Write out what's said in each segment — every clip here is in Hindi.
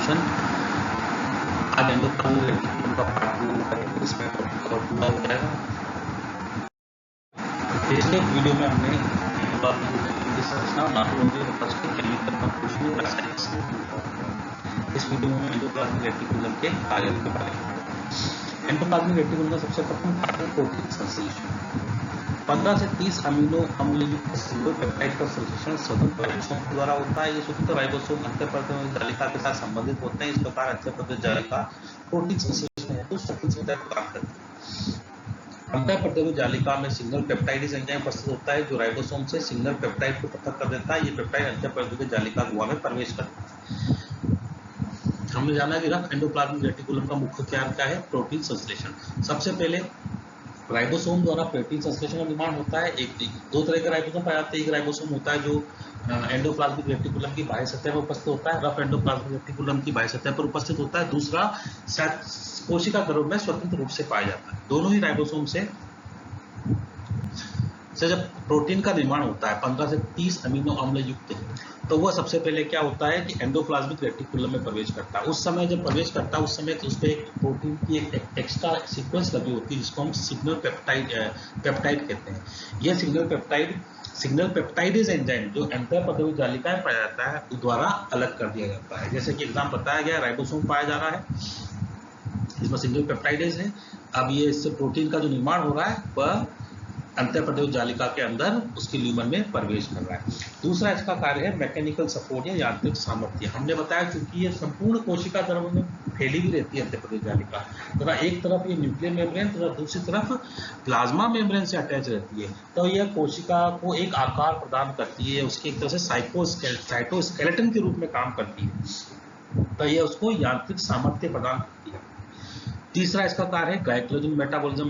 सोल्यूशन। आज एंडोप्लाज्मिक रेटिकुलम का पार्ट 2 करेंगे, इसमें टॉपिक कवर पूरा हो जाएगा। पिछले वीडियो में हमने एंडोप्लाज्मिक रेटिकुलम की संरचना, मॉर्फोलॉजी और उसके केमिकल कंपोजिशन और रासायनिक संरचना। इस वीडियो में एंडोप्लाज्मिक रेटिकुलम के कार्यों के बारे में। एंडोप्लाज्मिक रेटिकुलम का सबसे प्रथम कार्य है प्रोटीन संश्लेषण। 15 से 30 अमीनो अम्ल युक्त सिंगल पेप्टाइड का संश्लेषण स्वतंत्र राइबोसोम के द्वारा होता है। ये स्वतंत्र राइबोसोम अंतःपरत जालिका के साथ संबंधित होते हैं। इस प्रकार अंतःपरत जालिका प्रोटीन संश्लेषण हेतु स्वतंत्र काम करती है। अंतःपरत जालिका में सिंगल पेप्टाइड एंजाइम उपस्थित होता है जो राइबोसोम से सिंगल पेप्टाइड को पृथक कर देता है। ये पेप्टाइड अंतःपरत जालिका गुहा में प्रवेश करता है। हमने जाना कि रफ एंडोप्लाज्मिक रेटिकुलम का मुख्य कार्य क्या है, प्रोटीन संश्लेषण। सबसे पहले राइबोसोम द्वारा प्रोटीन संश्लेषण का निर्माण होता है। दो तरह के राइबोसोम पाए जाते हैं। एक राइबोसोम होता है जो एंडोप्लाज्मिक रेटिकुलम की बाह्य सतह पर उपस्थित होता है, रफ एंडोप्लाज्मिक रेटिकुलम की बाह्य सतह पर उपस्थित होता है। दूसरा कोशिका गर्भ में स्वतंत्र रूप से पाया जाता है। दोनों ही राइबोसोम से जब प्रोटीन का निर्माण होता है 15 से 30 अमीनो अम्ल युक्त, तो वह सबसे पहले क्या होता है कि एंडोप्लाज्मिक रेटिकुलम में प्रवेश करता है। उस समय जब प्रवेश करता है उस समय तो उस पर एक प्रोटीन की एक एक्स्ट्रा सीक्वेंस लगी होती है जिसको हम सिग्नल पेप्टाइड कहते हैं। यह सिग्नल पेप्टाइडेज एंजाइम जो अंतःपरत जालिका में पाया जाता है द्वारा अलग कर दिया जाता है। जैसे कि एग्जाम बताया गया, राइबोसोम पाया जा रहा है, इसमें सिग्नल पेप्टाइडेज है। अब ये इससे प्रोटीन का जो निर्माण हो रहा है वह अंतःपरत जालिका के अंदर उसके ल्यूमन में प्रवेश कर रहा है। दूसरा इसका कार्य है मैकेनिकल सपोर्ट या यांत्रिक सामर्थ्य। हमने बताया क्योंकि ये संपूर्ण कोशिका गर्भ में फैली हुई रहती है अंतःपरत जालिका, तथा एक तरफ ये न्यूक्लियर मेम्ब्रेन तथा दूसरी तरफ प्लाज्मा मेम्ब्रेन से अटैच रहती है, तो यह कोशिका को एक आकार प्रदान करती है, उसकी एक तरह से साइटोस्केलेटन के रूप में काम करती है, तो यह उसको यांत्रिक सामर्थ्य प्रदान करती है। तीसरा इसका कार्य है ग्लाइकोजन मेटाबॉलिज्म।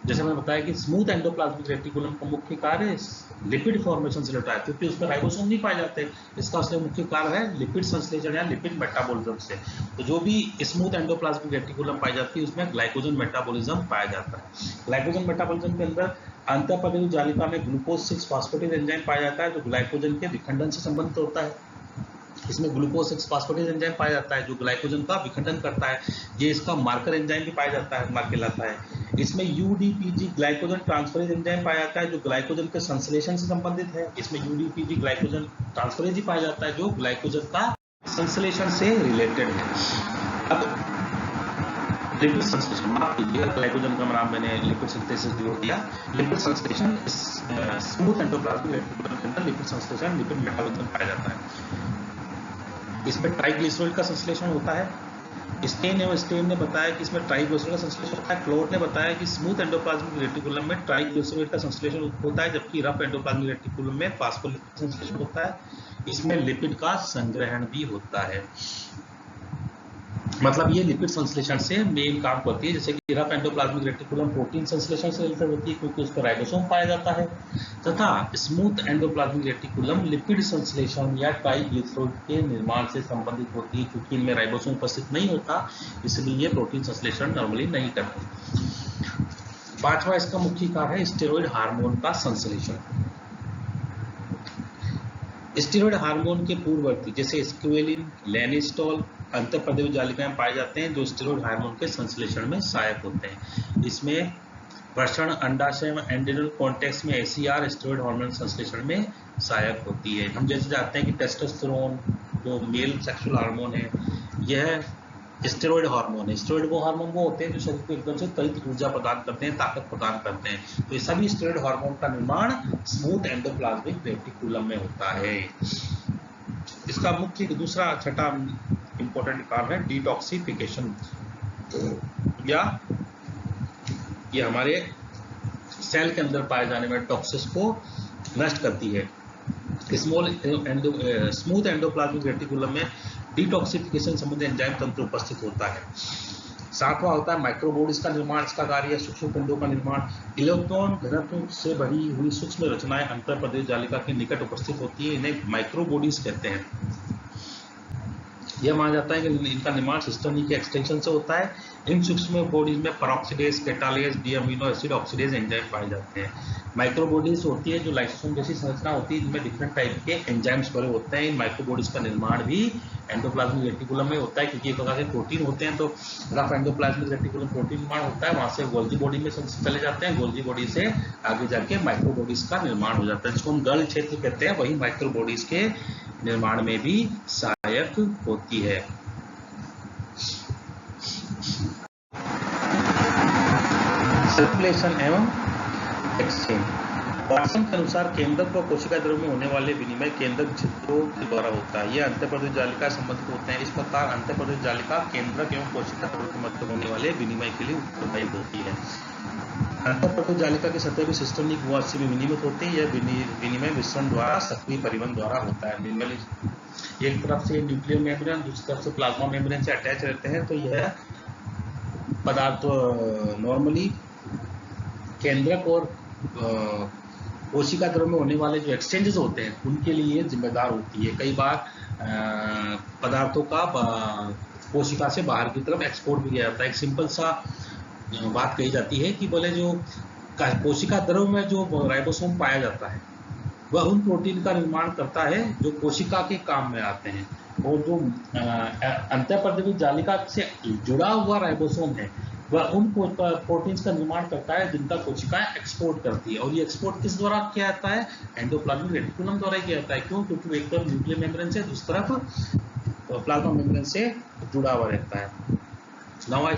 जैसे मैंने बताया कि स्मूथ एंडोप्लाज्मिक रेटिकुलम का मुख्य कार्य लिपिड फॉर्मेशन से होता है, क्योंकि उसमें राइबोसोम नहीं पाए जाते। इसका असली मुख्य कार्य है लिपिड संश्लेषण या लिपिड मेटाबॉलिज्म से। तो जो भी स्मूथ एंडोप्लाज्मिक रेटिकुलम पाई जाती है उसमें ग्लाइकोजन मेटाबॉलिज्म पाया जाता है। ग्लाइकोजन मेटाबॉलिज्म के अंदर अंतःपरत जालिका में ग्लूकोज 6 फॉस्फेटेज एंजाइम पाया जाता है जो ग्लाइकोजन के विखंडन से संबंधित होता है। इसमें ग्लूकोज 6 फॉस्फेटेज एंजाइम पाया जाता है जो ग्लाइकोजन का विखंडन करता है। ये इसका मार्कर एंजाइम भी पाया जाता है, मार्क कहलाता है। इसमें यूडीपीजी ग्लाइकोजन ट्रांसफरेज एंजाइम पाया जाता है जो ग्लाइकोजन के संश्लेषण से संबंधित है। इसमें यूडीपीजी ग्लाइकोजन ट्रांसफरेज ही पाया जाता है जो ग्लाइकोजन का संश्लेषण से रिलेटेड है। अब लिपिड संश्लेषण, माफ कीजिएगा, ग्लाइकोजन का नाम मैंने लिपिड सिंथेसिस जोड़ दिया। लिपिड संश्लेषण स्मूथ एंडोप्लाज्मिक रेटिकुलम के अंदर लिपिड संश्लेषण, लिपिड मेटाबॉलिज्म पाया जाता है। इसमें ट्राइग्लिसराइड का संश्लेषण होता है। स्टेन ने बताया कि इसमें ट्राइग्लिसराइड का संश्लेषण होता है। क्लोड ने बताया कि स्मूथ एंडोप्लाज्मिक रेटिकुलम में ट्राइग्लिसराइड का संश्लेषण होता है, जबकि रफ एंडोप्लाज्मिक रेटिकुलम में फास्फोलिपिड का संश्लेषण होता है। इसमें लिपिड का संग्रहण भी होता है। मतलब ये लिपिड संश्लेषण से मेन काम करती है। जैसे कि रफ एंडोप्लाज्मिक रेटिकुलम प्रोटीन संश्लेषण से रिलेटेड होती है क्योंकि उस पर राइबोसोम पाया जाता है, तथा स्मूथ एंडोप्लाज्मिक रेटिकुलम लिपिड संश्लेषण या ट्राइग्लिसराइड के निर्माण से संबंधित होती है। क्योंकि इनमें राइबोसोम उपस्थित नहीं होता इसलिए ये प्रोटीन संश्लेषण नॉर्मली नहीं करती। पांचवा इसका मुख्य कार्य है स्टेरॉइड हार्मोन का संश्लेषण। स्टेरॉइड हार्मोन के पूर्ववर्ती जैसे स्क्वेलिन, लेनिस्टोल अंतःपरत जालिका में पाए जाते हैं जो स्टेरॉइड हार्मोन के संश्लेषण में सहायक होते हैं। इसमें वृषण, अंडाशय में एंड्रिनल कॉन्टेक्स में एसीआर स्टेरॉइड हार्मोन संश्लेषण में सहायक होती है। हम जैसे जानते हैं कि टेस्टोस्टेरोन जो मेल सेक्सुअल हार्मोन है यह स्टेरॉइड हार्मोन है। स्टेरॉइड वो हार्मोन वो होते हैं जो शरीर को एकदम से त्वरित ऊर्जा प्रदान करते हैं, ताकत प्रदान करते हैं। तो ये सभी स्टेरॉइड हार्मोन का निर्माण स्मूथ एंडोप्लाज्मिक रेटिकुलम में होता है। इसका मुख्य दूसरा छठा इंपॉर्टेंट काम है डिटॉक्सिफिकेशन, या ये हमारे सेल के अंदर पाए जाने वाले टॉक्सिस को नष्ट करती है। स्मूथ एंडोप्लाज्मिक रेटिकुलम में डिटॉक्सिफिकेशन संबंधी एंजाइम तंत्र उपस्थित होता है। सातवां होता है माइक्रोबॉडीज का निर्माण। इसका कार्य है सूक्ष्म पिंडों का निर्माण। इलेक्ट्रॉन घनत्व से भरी हुई सूक्ष्म रचनाएं अंतःपरत जालिका के निकट उपस्थित होती है, इन्हें माइक्रोबॉडीज कहते हैं। यह माना जाता है कि इनका निर्माण सिस्टर्नी के एक्सटेंशन से होता है। इन सूक्ष्म बॉडीज में peroxidase, catalase, D amino acid oxidase enzyme पाए जाते हैं। माइक्रोबॉडीज होती है जो लाइसोसोम जैसी संरचना होती है, जिनमें डिफरेंट टाइप के एंजाइम्स भरे होते हैं। इन माइक्रोबॉडीज का निर्माण भी एंडोप्लाज्मिक रेटिकुलम में होता है, क्योंकि एक प्रकार के प्रोटीन होते हैं। तो रफ एंडोप्लाज्मिक रेटिकुलम प्रोटीन निर्माण होता है, वहां से गोल्जी बॉडी में चले जाते हैं। गोल्जी बॉडी से आगे जाके माइक्रोबॉडीज का निर्माण हो जाता है, जिसको हम गल क्षेत्र कहते हैं। वही माइक्रोबॉडीज के निर्माण में भी सहायक होती है। सर्कुलेशन एवं एक्सचेंज। वाटसन के अनुसार केंद्रक व कोशिका द्रव्य में होने वाले विनिमय केंद्रक छिद्रों के द्वारा होता है। यह अंतःप्रदेश जालिका संबंधित होते हैं। इस प्रकार अंतःप्रदेश जालिका केंद्रक एवं कोशिका द्रव्य के मध्य होने वाले विनिमय के लिए उत्तरदायी होती है। अंतःप्रदेश जालिका की सतह भी सिस्टर्नी गुहा से विनिमित होती है। यह विनिमय मिश्रण द्वारा सक्रिय परिवहन द्वारा होता है। एक तरफ से न्यूक्लियर मेम्ब्रेन, दूसरी तरफ से प्लाज्मा मेम्ब्रेन से अटैच रहते हैं। तो यह पदार्थ नॉर्मली केंद्रक और कोशिका द्रव्य में होने वाले जो एक्सचेंजेस होते हैं उनके लिए जिम्मेदार होती है। कई बार पदार्थों का कोशिका से बाहर की तरफ एक्सपोर्ट भी किया जाता है। एक सिंपल सा बात कही जाती है कि बोले जो कोशिका द्रव्य में जो राइबोसोम पाया जाता है वह उन प्रोटीन का निर्माण करता है जो कोशिका के काम में आते हैं, और जो अंतःप्रदेश जालिका से जुड़ा हुआ राइबोसोम है वह उन प्रोटीन्स का निर्माण करता है जिनका कोशिकाएं एक्सपोर्ट करती है। और ये एक्सपोर्ट किस द्वारा किया जाता है? एंडोप्लाज्मिक रेटिकुलम द्वारा किया जाता है। क्यों? क्योंकि वो एक तरफ न्यूक्लियर मेम्ब्रेन से, दूसरी तरफ प्लाज्मा मेम्ब्रेन से जुड़ा हुआ रहता है। नाउ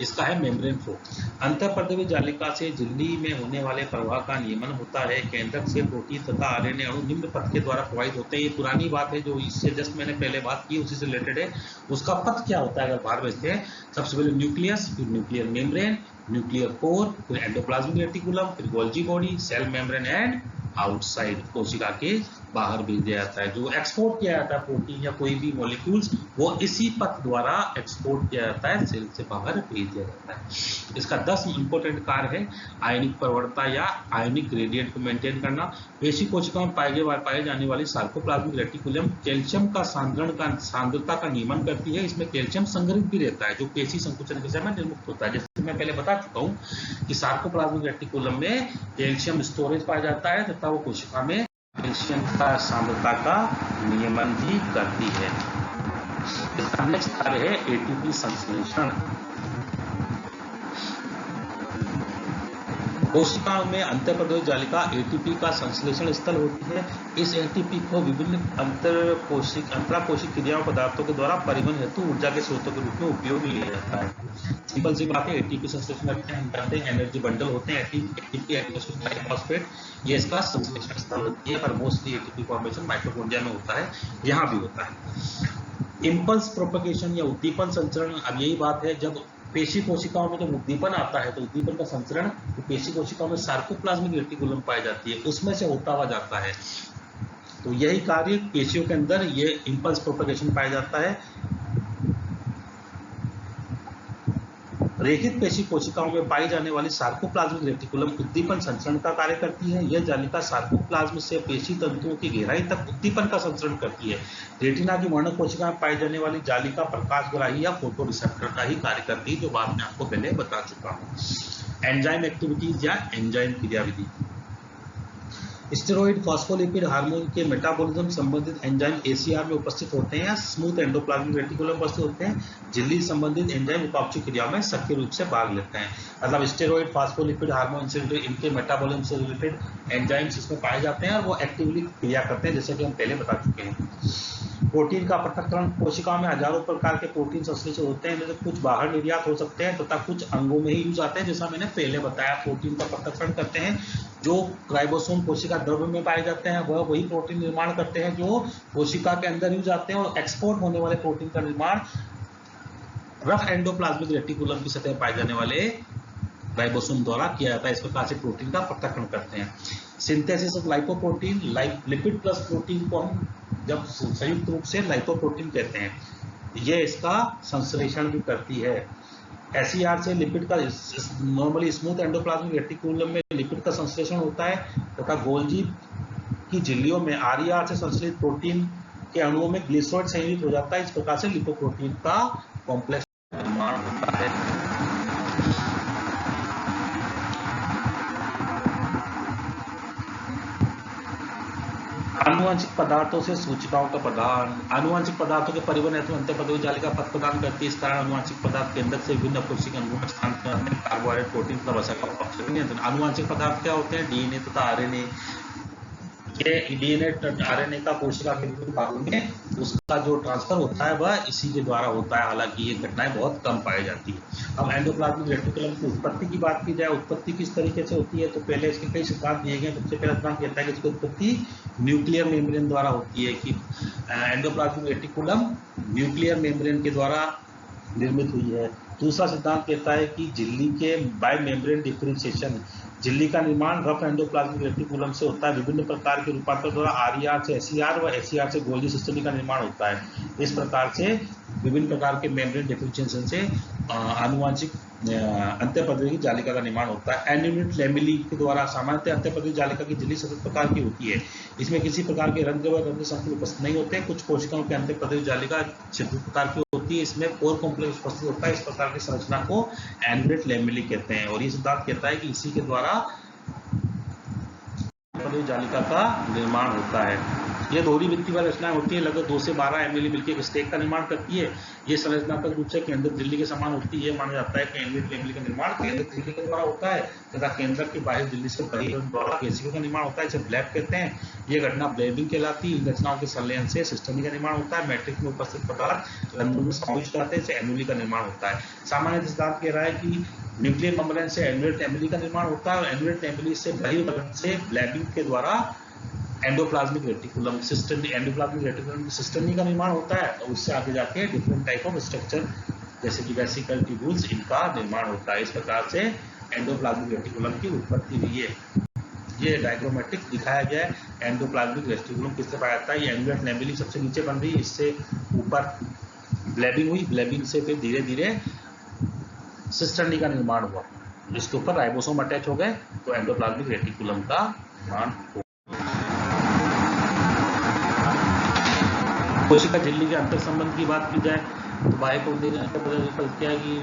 इसका है मेम्ब्रेन फ्लो। अंतःप्रदेश जालिका से झिल्ली में होने वाले प्रवाह का नियमन होता है। केंद्रक से प्रोटीन तथा आरएनए अणु निम्न पथ के द्वारा प्रवाहित होते हैं। ये पुरानी बात है, जो इससे जस्ट मैंने पहले बात की उसी से रिलेटेड है। उसका पथ क्या होता है अगर बाहर भेजते हैं? सबसे पहले न्यूक्लियस, फिर न्यूक्लियर मेम्ब्रेन, न्यूक्लियर कोर, फिर एंडोप्लाज्मिक रेटिकुलम, फिर Golgi body, cell membrane and outside, कोशिका के बाहर भेज दिया जाता है। जो एक्सपोर्ट किया जाता है प्रोटीन या कोई भी मॉलिक्यूल्स, वो इसी पथ द्वारा एक्सपोर्ट किया जाता है, सेल से बाहर भेज दिया जाता है। इसका 10 इंपॉर्टेंट कार्य है। आयनिक प्रवणता या आयनिक ग्रेडियंट को मेंटेन करना। पेशी कोशिका में पाए जाने वाली सार्कोप्लाज्मिक रेटिकुलम कैल्शियम का सांद्रता का नियमन करती है। इसमें कैल्शियम संग्रहित भी रहता है जो पेशी संकुचन के समय निर्मुक्त होता है। जैसे मैं पहले बता चुका हूँ कि सार्कोप्लाज्मिक रेटिकुलम में कैल्शियम स्टोरेज पाया जाता है तथा वो कोशिका में कैल्शियम का सांद्रता का नियमन भी करती है। इसका नेक्स्ट कार्य है एटीपी संश्लेषण। कोशिका में अंतःप्रदेश जालिका एटीपी का संश्लेषण स्थल होती है। इस एटीपी को विभिन्न अंतराकोशिक क्रियाओं पदार्थों के द्वारा परिवहन हेतु ऊर्जा के स्रोतों के रूप में उपयोग लिया जाता है। सिंपल सी बात है, एटीपी संश्लेषण करते हैं, हम जानते हैं एनर्जी बंडल होते हैं एटीपी ट्राइफॉस्फेट, ये इसका संश्लेषण स्थल होती है। पर मोस्टली एटीपी फॉर्मेशन माइटोकॉन्ड्रिया में होता है, यहाँ भी होता है। इम्पल्स प्रोपगेशन या उद्दीपन संचरण, अब यही बात है, जब पेशी कोशिकाओं में जब उद्दीपन आता है तो उद्दीपन का संचरण पेशी कोशिकाओं में सार्कोप्लाज्मिक रेटिकुलम पाई जाती है उसमें से होता हुआ जाता है। तो यही कार्य पेशियों के अंदर ये इम्पल्स प्रोपगेशन पाया जाता है। रेखित पेशी कोशिकाओं में पाई जाने वाली सार्कोप्लाज्मिक रेटिकुलम उद्दीपन संचरण का कार्य करती है। यह जालिका सार्कोप्लाज्म से पेशी तंतुओं की गहराई तक उद्दीपन का संचरण करती है। रेटिना की वर्णक कोशिका में पाई जाने वाली जालिका प्रकाशग्राही या फोटो रिसेप्टर का ही कार्य करती है, जो बात मैं आपको पहले बता चुका हूँ। एंजाइम एक्टिविटीज या एंजाइम क्रियाविधि। स्टेरॉइड फॉस्फोलिपिड हार्मोन के मेटाबॉलिज्म संबंधित एंजाइम एसीआर में उपस्थित होते हैं या स्मूथ एंडोप्लाज्मिक रेटिकुलम में उपस्थित होते हैं। झिल्ली संबंधित एंजाइम उपापचय क्रियाओं में सक्रिय रूप से भाग लेते हैं। मतलब स्टेरॉइड फॉस्फोलिपिड हार्मोन से इनके मेटाबॉलिज्म से रिलेटेड एंजाइम्स इसमें पाए जाते हैं और वो एक्टिवली क्रिया करते हैं, जैसे कि हम पहले बता चुके हैं। प्रोटीन का पृथक्करण। कोशिकाओं में हजारों प्रकार के प्रोटीन संश्लेषित होते हैं, जैसे कुछ बाहर निर्यात हो सकते हैं तथा कुछ अंगों में ही यूज आते हैं। जैसा मैंने पहले बताया, प्रोटीन का पृथक्करण करते हैं जो राइबोसोम कोशिका द्रव्य में पाए जाते हैं, वह वही प्रोटीन निर्माण करते हैं जो कोशिका के अंदर यूज आते हैं। और एक्सपोर्ट होने वाले प्रोटीन का निर्माण रफ एंडोप्लाज्मिक रेटिकुलम की सतह पाए जाने वाले राइबोसोम द्वारा किया जाता है। इस प्रकार से प्रोटीन का पृथक्करण करते हैं। Synthesis of lipoprotein, lipid plus protein को हम जब संयुक्त रूप से लाइपोप्रोटीन कहते हैं, यह इसका संश्लेषण भी करती है। एसईआर से लिपिड का नॉर्मली स्मूथ एंडोप्लाज्मिक रेटिकुलम में लिपिड का संश्लेषण होता है तथा गोल्जी की झिल्लियों में आरईआर से संश्लेषित प्रोटीन के अणुओं में ग्लिसरॉइड संयोजित हो जाता है। इस प्रकार से लिपोप्रोटीन का कॉम्प्लेक्स निर्माण होता है। आनुवंशिक पदार्थों से सूचिकाओं का प्रदान। आनुवंशिक पदार्थों के परिवहन हेतु अंतःपदवीय जालिका पथ प्रदान करती है। इस कारण आनुवंशिक पदार्थ केंद्रक से विभिन्न अपकोशिक अणुओं में स्थानांतरण करते हैं। कार्बोहाइड्रेट, प्रोटीन तथा वसा का अपक्षय। आनुवंशिक पदार्थ क्या होते हैं? डीएनए तथा आरएनए। ये डीएनए आरएनए का कोशिका के विभिन्न भागों में उसका जो ट्रांसफर होता है वह इसी के द्वारा होता है। हालांकि ये घटनाएं बहुत कम पाई जाती है। अब एंडोप्लाज्मिक रेटिकुलम की उत्पत्ति की बात की जाए, उत्पत्ति किस तरीके से होती है, तो पहले इसके कई सिद्धांत दिए गए। सबसे पहला सिद्धांत कहता है कि इसकी उत्पत्ति न्यूक्लियर मेम्ब्रेन द्वारा होती है, कि एंडोप्लाज्मिक रेटिकुलम न्यूक्लियर मेम्ब्रेन के द्वारा निर्मित हुई है। दूसरा सिद्धांत कहता है कि झिल्ली के बाय मेम्ब्रेन डिफरेंशिएशन, झिल्ली का निर्माण रफ एंडोप्लाज्मिक रेटिकुलम से होता है। विभिन्न प्रकार के रूपांतर द्वारा आरईआर से एसईआर व एसईआर से गोल्जी सिस्टम का निर्माण होता है। इस प्रकार से विभिन्न प्रकार के मेम्ब्रेन डिफरेंशिएशन से आनुवंशिक अंत्यपदवी जालिका का निर्माण होता है। एन्यूनिट लैमेली के द्वारा सामान्यतः अंत्यपदवी जालिका की झिल्ली सतत प्रकार की होती है। इसमें किसी प्रकार के रंध्र व रंध्र संकुल उपस्थित नहीं होते। कुछ कोशिकाओं के अंत्यपदवी जालिका छिद्र प्रकार की होती है। इसमें कोर कॉम्प्लेक्स उपस्थित होता है। इस प्रकार की संरचना को एन्यूनिट लैमेली कहते हैं। और ये सिद्धांत कहता है कि इसी के द्वारा अंत्यपदवी जालिका का निर्माण होता है। ये दोहरी भित्ति वाली रचनाएं होती है। लगभग 2 से 12 एमएल मिलकर एक स्टेक का निर्माण करती है। ये संरचनात्मक रूप से केंद्र झिल्ली के समान होती है। माना जाता है कि एन्यूनिट लैमेली का निर्माण केंद्र झिल्ली के द्वारा होता है तथा केंद्र के बाहर झिल्ली से परिवहन द्वारा केशिका का निर्माण होता है। इसे ब्लैब कहते हैं। ये घटना ब्लैबिंग कहलाती है। इन रचनाओं के संलयन से सिस्टमी का निर्माण होता है। मैट्रिक्स में उपस्थित पदार्थ रंध्रों में समाविष्ट रहते हैं। इसे एन्यूली का निर्माण होता है। सामान्य सिद्धांत कह रहा है कि न्यूक्लियर मेम्ब्रेन से एन्यूलेट लैमेली का निर्माण होता है और एन्यूलेट लैमेली से बहिर्वलन से ब्लैबिंग के द्वारा endoplasmic reticulum system, endoplasmic reticulum की सिस्टमी का निर्माण होता है। और उससे आगे जाके डिफरेंट टाइप ऑफ स्ट्रक्चर जैसे कि वेसिकल, ट्यूबुल्स, इनका निर्माण होता है। इस प्रकार से एंडोप्लाज्मिक रेटिकुलम की उत्पत्ति हुई है। ये डायग्रामेटिक दिखाया गया है। एंडोप्लाज्मिक रेटिकुलम किससे पाया जाता है? ये एन्यूलेट लैमेली सबसे नीचे बन रही है, इससे ऊपर ब्लैबिंग हुई, ब्लैबिंग से फिर धीरे धीरे सिस्टर्नी का निर्माण हुआ, जिसके ऊपर राइबोसोम अटैच हो गए तो एंडोप्लाज्मिक रेटिकुलम का निर्माण हुआ। कोशिका झिल्ली के अंतर संबंध की बात की जाए तो बाह्य को देखने का पता चलता है कि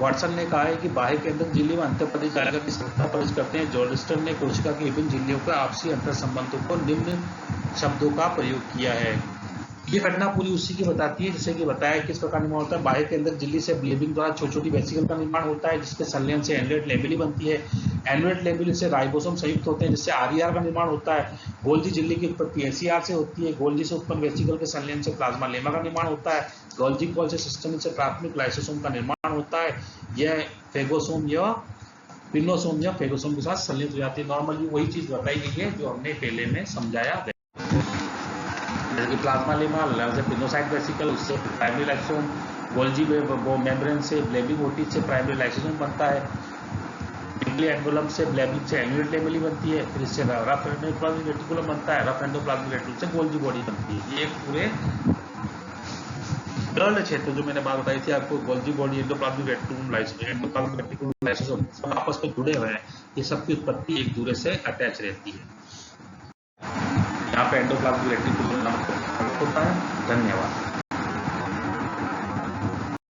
वाटसन ने कहा है कि बाह्य केंद्रक झिल्ली में अंतःपदवी जालिका की संरचना प्रवेश करते हैं। जॉर्डस्टन ने कोशिका की विभिन्न झिल्लियों के आपसी अंतर संबंधों को निम्न शब्दों का प्रयोग किया है। ये घटना पूरी उसी की बताती है जैसे कि बताया किस प्रकार निर्माण होता है। बाह्य केंद्रक झिल्ली से ब्लेबिंग द्वारा छोटी छोटी वेसिकल का निर्माण होता है, जिसके संलयन से एन्यूलेट लैमेली बनती है। एन्यूलेट लैमेली से राइबोसोम संयुक्त होते हैं, जिससे आरईआर का निर्माण होता है। गोल्जी झिल्ली की उत्पत्ति एसईआर से होती है। गोल्जी से उत्पन्न वेसिकल के संलयन से प्लाज्मा लेमा का निर्माण होता है। गोल्जी कॉल से सिस्टम से प्राथमिक लाइसोसोम का निर्माण होता है। यह फेगोसोम या पिनोसोम या फेगोसोम के साथ संलयित हो जाती है। नॉर्मली वही चीज बताई गई है जो हमने पहले में समझाया। प्लाज्मा लेमा, पिनोसाइट वेसिकल, उससे प्राइमरी लाइसोसोम, गोल्जी मेम्ब्रेन से ब्लेबिंग होती है, इससे प्राइमरी लाइसोसोम बनता है। न्यूक्लियर एंडोलम से ब्लेबिंग से एन्यूलेट लैमेली बनती है, फिर इससे रफ एंडोप्लाज्मिक रेटिकुलम बनता है। रफ एंडोप्लाज्मिक रेटिकुलम से गोल्जी बॉडी बनती है। ये पूरे विरल क्षेत्र जो मैंने बात बताई थी आपको, Golgi body, endoplasmic reticulum, endoplasmic reticulum, lysosome सब आपस में जुड़े हुए हैं। ये सबकी उत्पत्ति एक दूसरे से अटैच रहती है। यहाँ पे एंडोप्लाज्मिक रेटिकुलम नाम होता है। धन्यवाद।